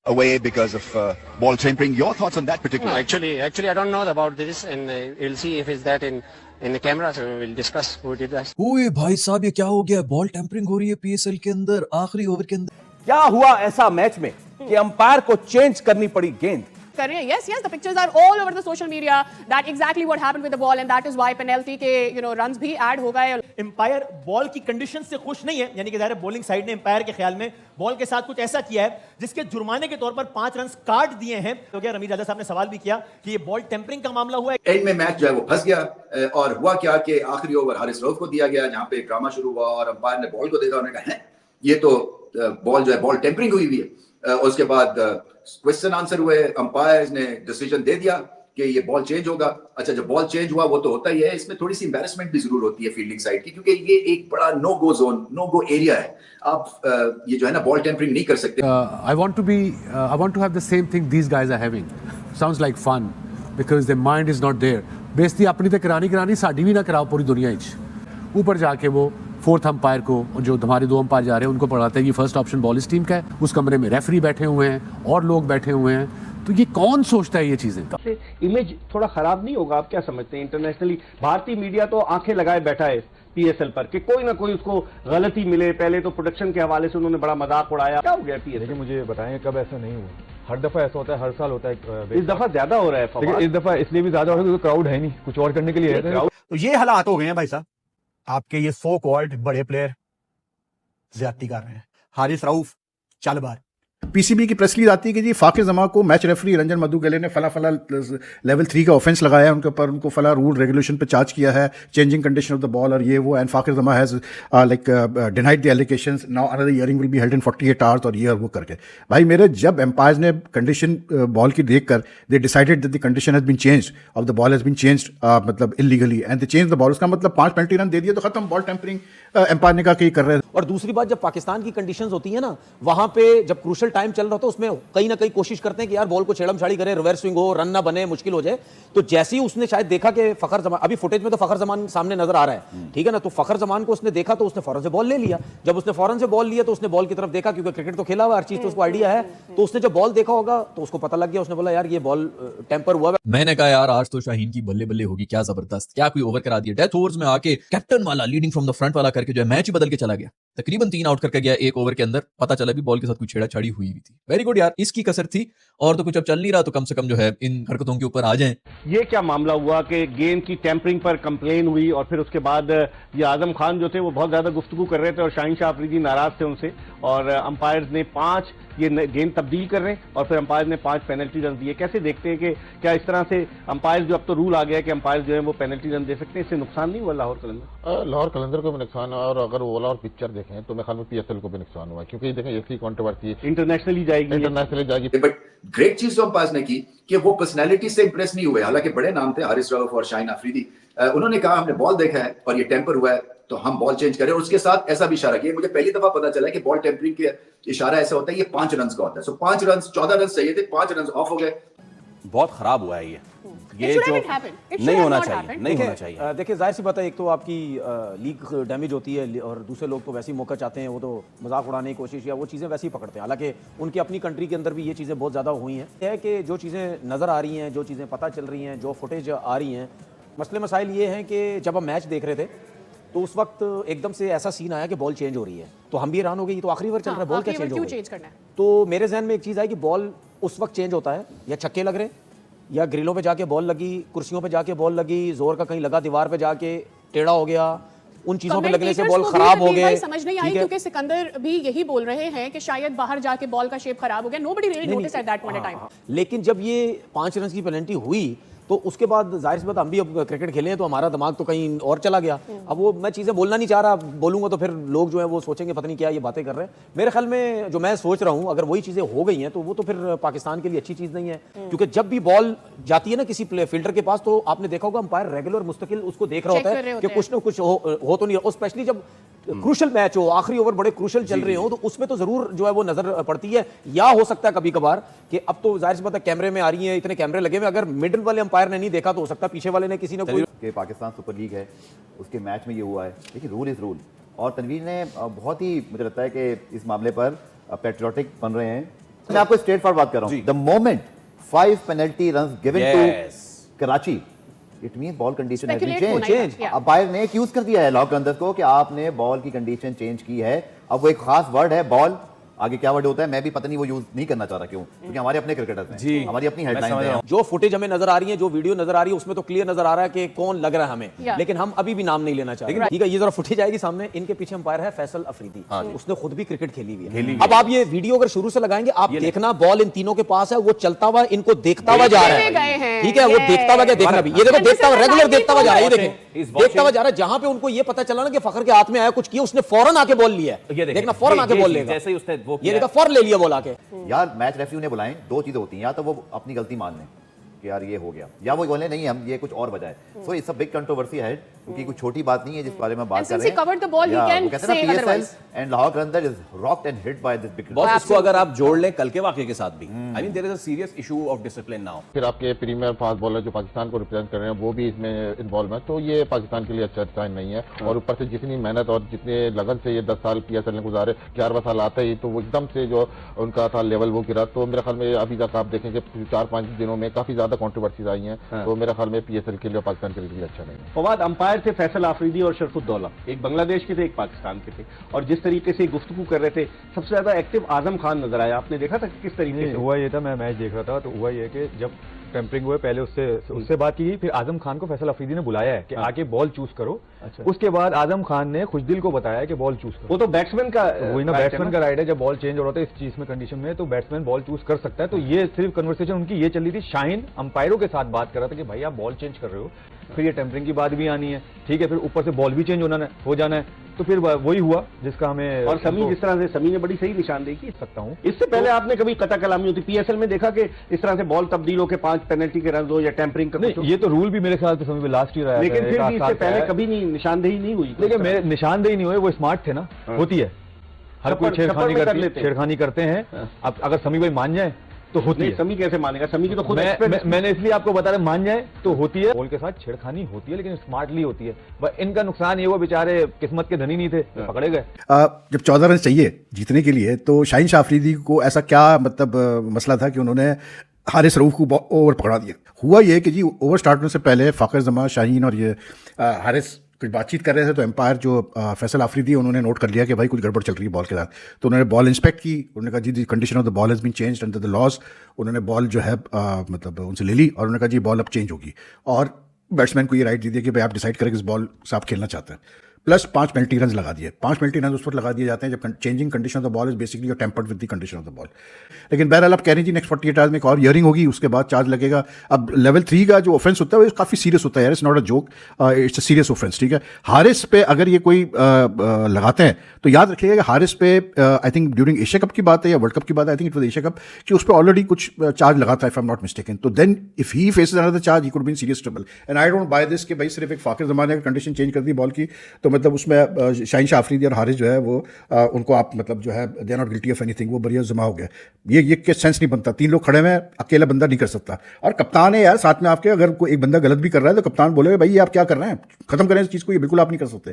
away because of ball tampering. Your thoughts on that particular? No, actually, I don't know about this, and we'll see if it's that in the camera. So we'll discuss who did that. ओए भाई साहब, ये क्या हो गया? Ball tampering हो रही है पीएसएल के अंदर, आखिरी ओवर के अंदर। क्या हुआ ऐसा मैच में कि अंपायर को चेंज करनी पड़ी गेंद? Yes, the pictures are all over the social media. That exactly what happened with the ball, and that is why penalty के runs भी add हो गए. एम्पायर बॉल की कंडीशन से खुश नहीं है, यानी कि ज़ाहिर बॉलिंग साइड ने एम्पायर के ख्याल में बॉल के साथ कुछ ऐसा किया है जिसके जुर्माने के तौर पर 5 रन काट दिए हैं। तो क्या रमीज राजा साहब ने सवाल भी किया कि ये बॉल टेम्परिंग का मामला हुआ है। एंड में मैच जो है वो फंस गया और हुआ क्या कि आखिरी ओवर हारिस रऊफ को दिया गया, जहां पे ड्रामा शुरू हुआ और अंपायर ने बॉल को देखा, उन्होंने कहा ये तो बॉल जो है बॉल टेम्परिंग हुई हुई है। उसके बाद क्वेश्चन आंसर हुए, अंपायर ने डिसीजन दे दिया कि ये बॉल चेंज होगा। अच्छा, जब बॉल चेंज हुआ वो तो होता ही है, इसमें थोड़ी सी एम्बैरेसमेंट भी जरूर होती है फील्डिंग साइड की, क्योंकि ये एक बड़ा नो गो जोन, नो गो एरिया है। आप ये जो है ना बॉल टेम्परिंग नहीं कर सकते। I want to have the same thing these guys are having. Sounds like fun because their mind is not there. बेइज्जती अपनी तो करानी साडी भी ना कराओ पूरी दुनिया में। ऊपर जाके वो फोर्थ अंपायर को, जो हमारे 2 अंपायर जा रहे हैं, उनको पढ़ाते हैं कि फर्स्ट ऑप्शन बॉल इस टीम का है। उस कमरे में रेफरी बैठे हुए हैं और लोग बैठे हुए हैं। तो ये कौन सोचता है ये चीजें? इमेज थोड़ा खराब नहीं होगा? आप क्या समझते हैं? इंटरनेशनली भारतीय मीडिया तो आंखें लगाए बैठा है पीएसएल पर कि कोई ना कोई उसको गलती मिले। पहले तो प्रोडक्शन के हवाले से उन्होंने बड़ा मजाक उड़ाया। क्या हो गया पीएसएल? मुझे बताएं कब ऐसा नहीं हुआ? हर दफा ऐसा होता है, हर साल होता है। इस दफा ज्यादा हो रहा है। इस दफा इसलिए भी ज्यादा हो रहा है क्योंकि क्राउड है नहीं, कुछ और करने के लिए है। तो ये हालात हो गए हैं भाई साहब, आपके ये सो कॉल्ड बड़े प्लेयर ज्यादती कर रहे हैं। हारिस रऊफ चालबार। पीसीबी की प्रेस रिलीज आती है कि जी फाकिर जमा को मैच रेफरी रंजन मधुगले ने फला लेवल 3 का ऑफेंस लगाया है उनके ऊपर, उनको फला रूल रेगुलेशन पे चार्ज किया है, changing condition of the ball और ये वो, एंड फाकिर जमा has denied the allegations. Now another hearing will be held in 48 hours और ये और वो करके। भाई मेरे, जब एम्पायर्स ने कंडीशन बॉल की देखकर they decided that the condition has been changed of the ball has been changed मतलब illegally and they change the ball, उसका मतलब 5 पेनल्टी रन दे दिए तो खत्म। बॉल टेम्परिंग एम्पायर ने कहा कि कर रहे हैं। और दूसरी बात, जब पाकिस्तान की कंडीशंस होती है ना, वहां पे जब क्रूशल टाइम चल रहा होता है उसमें कहीं ना कहीं कोशिश करते हैं कि यार बॉल को छेड़म छाड़ी करे, रिवर्स स्विंग हो, रन ना बने, मुश्किल हो जाए। तो जैसे ही उसने शायद देखा कि फखर जमान, अभी फुटेज में तो फखर जमान सामने नजर आ रहा है, ठीक है ना, तो फखर जमान को उसने देखा तो उसने फौरन से बॉल ले लिया। जब उसने फौरन से बॉल लिया तो उसने बॉल की तरफ देखा, क्योंकि क्रिकेट तो खेला हुआ, हर चीज तो उसको आइडिया है। तो उसने जब बॉल देखा होगा तो उसको पता लग गया, उसने बोला यार ये बॉल टेम्पर हुआ है। मैंने कहा यार आज तो शाहीन की बल्ले बल्ले होगी, क्या जबरदस्त, क्या कोई ओवर करा दिया। डेथ ओवर्स में आके कैप्टन वाला लीडिंग फ्रॉम द फ्रंट वाला करके जो है मैच ही बदल के चला गया। तकरीबन 3 आउट करके गया 1 ओवर के अंदर, पता चला भी बॉल के साथ कुछ छेड़ाछाड़ी हुई भी थी। वेरी गुड यार, इसकी कसर थी। और तो कुछ अब चल नहीं रहा, तो कम से कम जो है इन हरकतों के ऊपर आ जाएं। ये क्या मामला हुआ कि गेंद की टेम्परिंग पर कंप्लेन हुई और फिर उसके बाद ये आजम खान जो थे वो बहुत ज्यादा गुफ्तगू कर रहे थे और शाहीन शाह अफरीदी नाराज थे उनसे, और अंपायर्स ने 5 ये गेंद तब्दील कर रहे हैं और फिर अंपायर ने 5 पेनल्टी रन दिए। कैसे देखते हैं कि क्या इस तरह से अंपायर, जो अब तो रूल आ गया है कि अंपायर जो है वो पेनल्टी रन दे सकते हैं, इससे नुकसान नहीं हुआ लाहौर कलंदर? लाहौर कलंदर को भी नुकसान हुआ, और अगर ओवरऑल पिक्चर देखें तो मेरे ख्याल में पीएसएल को भी नुकसान हुआ, क्योंकि देखें इसकी कंट्रोवर्सी इंटरनेशनली जाएगी। बट ग्रेट चीज जो अंपायर ने की कि वो पर्सनैलिटी से इंप्रेस नहीं हुए। हालांकि बड़े नाम थे हारिस रऊफ और शाहीन अफरीदी, उन्होंने कहा हमने बॉल देखा है और ये टेम्पर हुआ है तो हम बॉल चेंज करें। और उसके साथ ऐसा भी इशारा किया, मुझे पहली दफा पता चला कि बॉल टेम्परिंग के इशारा ऐसा होता है, ये 5 रन का होता है। सो 5 रन, 14 रन चाहिए थे, 5 रन ऑफ हो गए। बहुत खराब हुआ है ये जो नहीं होना चाहिए, नहीं होना चाहिए। देखिए जाहिर सी बात है, एक तो आपकी लीग डैमेज होती है और दूसरे लोग तो वैसे ही मौका चाहते हैं, वो तो मजाक उड़ाने की कोशिश या वो चीज़ें वैसे ही पकड़ते हैं। हालांकि उनकी अपनी कंट्री के अंदर भी ये चीज़ें बहुत ज़्यादा हुई हैं। यह है कि जो चीज़ें नज़र आ रही हैं, जो चीज़ें पता चल रही हैं, जो फुटेज आ रही हैं, मसले मसाइल ये हैं कि जब हम मैच देख रहे थे तो उस वक्त एकदम से ऐसा सीन आया कि बॉल चेंज हो रही है, तो हम भी हैरान हो गई, तो आखिरी ओवर चल रहा है, बॉल क्या चेंज हो गई? तो मेरे जहन में एक चीज़ आई कि बॉल उस वक्त चेंज होता है या छक्के लग रहे, या ग्रिलों पे जाके बॉल लगी, कुर्सियों पे जाके बॉल लगी, जोर का कहीं लगा, दीवार पे जाके टेढ़ा हो गया, उन चीजों पे लगने से बॉल खराब हो गए। समझ नहीं आई, क्योंकि सिकंदर भी यही बोल रहे हैं कि शायद बाहर जाके बॉल का शेप खराब हो गया। Nobody really noticed at that point of time. लेकिन जब ये 5 रन की पेनल्टी हुई तो उसके बाद जाहिर सी बात, हम भी अब क्रिकेट खेले हैं तो हमारा दिमाग तो कहीं और चला गया। अब वो मैं चीज़ें बोलना नहीं चाह रहा, बोलूंगा तो फिर लोग जो है वो सोचेंगे पता नहीं क्या ये बातें कर रहे हैं। मेरे ख्याल में जो मैं सोच रहा हूँ, अगर वही चीज़ें हो गई हैं तो वो तो फिर पाकिस्तान के लिए अच्छी चीज़ नहीं है, क्योंकि जब भी बॉल जाती है ना किसी फील्डर के पास, तो आपने देखा होगा अंपायर रेगुलर मुस्तकिल उसको देख रहा होता है कि कुछ ना कुछ हो तो नहीं, और स्पेशली जब क्रूशल मैच हो, आखिरी ओवर बड़े क्रूशल चल रहे हो, तो उसमें तो जरूर जो है वो नजर पड़ती है। या हो सकता है कभी कभार कि अब तो जाहिर सी बात है कैमरे में आ रही है, इतने कैमरे लगे हुए, अगर मिडिल वाले अंपायर ने नहीं देखा तो हो सकता है पीछे वाले ने किसी ने कोई कि पाकिस्तान सुपर लीग है उसके मैच में ये हुआ है। देखिए रूल इज रूल, और तनवीर ने बहुत ही, मुझे लगता है कि इस मामले पर पैट्रियोटिक बन रहे हैं मैं आपको स्ट्रेट फॉरवर्ड बात कर रहा हूँ. The moment 5 penalty runs given to Karachi, it mean ball condition has been change. Umpire ने एक्यूज कर दिया है लॉक रनर्स को कि आपने बॉल की कंडीशन चेंज की है. अब वो एक खास वर्ड है बॉल, आगे क्या वर्ड होता है मैं भी पता नहीं वो यूज नहीं करना चाह रहा. क्यों? क्योंकि हमारे अपने क्रिकेटर्स हैं, हमारी अपनी हेडलाइंस हैं. जो फुटेज हमें नजर आ रही है, जो वीडियो नजर आ रही है, उसमें तो क्लियर नजर आ रहा है कि कौन लग रहा है हमें, लेकिन हम अभी भी नाम नहीं लेना चाहते. ठीक है, ये जरा फुटेज आएगी सामने. इनके पीछे अंपायर है फैसल अफरीदी, उसने खुद भी क्रिकेट खेली हुई है. अब आप ये वीडियो अगर शुरू से लगाएंगे, आप देखना बॉल इन तीनों के पास है, वो चलता हुआ इनको देखता हुआ जा रहा है. ठीक है, वो देखता हुआ क्या देखना भी, ये देखो देखता हुआ, रेगुलर देखता हुआ जा रहा है. ये देखें, देखता हुआ जा रहा है. जहां पे उनको ये पता चला ना कि फखर के हाथ में आया कुछ किया, उसने फौरन आके बॉल लिया. देखना फौरन आके बॉल लेगा. जैसे ही उसने ये देखा फौरन ले लिया बॉल आके. यार मैच रेफरी ने बुलाएं, दो चीजें होती हैं, या तो वो अपनी गलती मान लें कि यार ये हो गया, या वो बोले नहीं हम ये कुछ और वजह है. So it's a big controversy है, क्योंकि कुछ छोटी बात नहीं है जिस बारे में बात कर रहे हैं. covered the ball, he can say otherwise. And Lahore Qalandar is rocked and hit by this big. Boss, इसको अगर आप जोड़ लें कल के वाकये के साथ भी, I mean there is a serious issue of discipline now. फिर आपके प्रीमियर फास्ट बॉलर जो पाकिस्तान को रिप्रेजेंट कर रहे हैं वो भी इसमें इन्वॉल्व है, तो ये पाकिस्तान के लिए अच्छा साइन नहीं है. और ऊपर से जितनी मेहनत और जितने लगन से ये 10 साल PSL ने गुजारे, 11वां साल आता ही तो वो एकदम से जो उनका था लेवल वो गिरा. तो मेरे ख्याल में अभी तक आप देखेंगे 4-5 दिनों में काफी ज्यादा कॉन्ट्रोवर्सीज आई हैं. तो मेरे ख्याल में PSL के लिए पाकिस्तान के लिए अच्छा नहीं है. फवाद, अंपायर थे फैसल आफरीदी और शरफुद्दौला, एक बांग्लादेश के थे एक पाकिस्तान के थे, और जिस तरीके से गुफ्तगू कर रहे थे, सबसे ज्यादा एक्टिव आजम खान नजर आया. आपने देखा था कि किस तरीके से हुआ? ये था, मैं मैच देख रहा था, तो हुआ ये कि जब टेम्परिंग हुए पहले उससे बात की गई, फिर आजम खान को फैसल अफरीदी ने बुलाया है कि आके बॉल चूज करो. उसके बाद आजम खान ने खुशदिल को बताया कि बॉल चूज करो. वो तो बैट्समैन का वही ना, बैट्समैन का राइट है. जब बॉल चेंज हो रहा था इस चीज में कंडीशन में, तो बैट्समैन बॉल चूज कर सकता है. तो ये सिर्फ कन्वर्सेशन उनकी ये चल रही थी. शाहीन अंपायरों के साथ बात कर रहा था कि भाई आप बॉल चेंज कर रहे हो, फिर ये टेम्परिंग की बात भी आनी है. ठीक है, फिर ऊपर से बॉल भी चेंज हो जाना है. तो फिर वही हुआ जिसका हमें. और समी जिस तरह से समी ने बड़ी सही निशानदेही की सकता हूँ. इससे पहले आपने कभी कता कलामी होती PSL में देखा कि इस तरह से बॉल तब्दील होकर 5 पेनल्टी के रन हो या टेम्परिंग का? नहीं, ये तो रूल भी मेरे ख्याल से समय लास्ट ईयर आया, लेकिन फिर भी इससे पहले कभी नहीं निशानदेही नहीं हुई. लेकिन मेरे निशानदेही नहीं हुई, वो स्मार्ट थे ना. होती है, हर कोई छेड़खानी करते हैं. अब अगर समी भाई मान जाए तो होती है. समी कैसे मानेगा? समी की तो खुद मैंने इसलिए आपको बता रहा, मान जाए तो होती है. बॉल के साथ छेड़खानी होती है, लेकिन स्मार्टली होती है. इनका नुकसान ये हुआ, बेचारे किस्मत के धनी नहीं थे, पकड़े गए. जब 14 रन चाहिए जीतने के लिए, तो शाहीन शाह अफरीदी को ऐसा क्या मतलब मसला था कि उन्होंने हारिस रऊफ को ओवर पकड़ा दिया? हुआ ये कि जी ओवर स्टार्ट होने से पहले फाखर जमा, शाहीन और ये हारिस कुछ बातचीत कर रहे थे, तो एम्पायर जो फैसल आफरीदी उन्होंने नोट कर लिया कि भाई कुछ गड़बड़ चल रही है बॉल के साथ. तो उन्होंने बॉल इंस्पेक्ट की, उन्होंने कहा जी condition of the ball has been changed under the laws. उन्होंने बॉल जो है मतलब उनसे ले ली और उन्होंने कहा जी बॉल अब चेंज होगी, और बैट्समैन को ये राइट दे दिया कि भाई आप डिसाइड करें किस बॉल से आप खेलना चाहते हैं. प्लस 5 पेनल्टी रन लगा दिए. 5 पेनल्टी रन उस पर लगा दिए जाते हैं जब changing condition of the ball is basically your tempered with the condition of the ball. लेकिन बहरहाल आप कह रहे हैं जी नेक्स्ट 48 आवर्स में एक और हियरिंग होगी, उसके बाद चार्ज लगेगा. अब लेवल 3 का जो ऑफेंस होता है वो काफ़ी सीरियस होता है यार. It's not a joke, it's a serious offence. ठीक है, हारिस पे अगर ये कोई लगाते हैं तो याद रखिएगा कि हारिस पे I think during Asia Cup की बात है या वर्ल्ड कप की बात है, I think it was Asia Cup, कि उस पर ऑलरेडी कुछ चार्ज लगा था if I am not mistaken. तो then if he faces another charge he could be in serious trouble. And I don't buy this कि भाई सिर्फ एक फाकिर जमाने का कंडीशन चेंज कर दी बॉल की, तो मतलब उसमें शाहीन शाह अफरीदी और हारिस जो है वो उनको आप मतलब जो है they are not guilty of anything, वो बढ़िया जमा हो गया. ये सेंस नहीं बनता. 3 लोग खड़े हैं, अकेला बंदा नहीं कर सकता. और कप्तान है यार साथ में आपके, अगर कोई एक बंदा गलत भी कर रहा है तो कप्तान बोलेगा भाई ये आप क्या कर रहे हैं, खत्म करें इस चीज़ को, ये बिल्कुल आप नहीं कर सकते.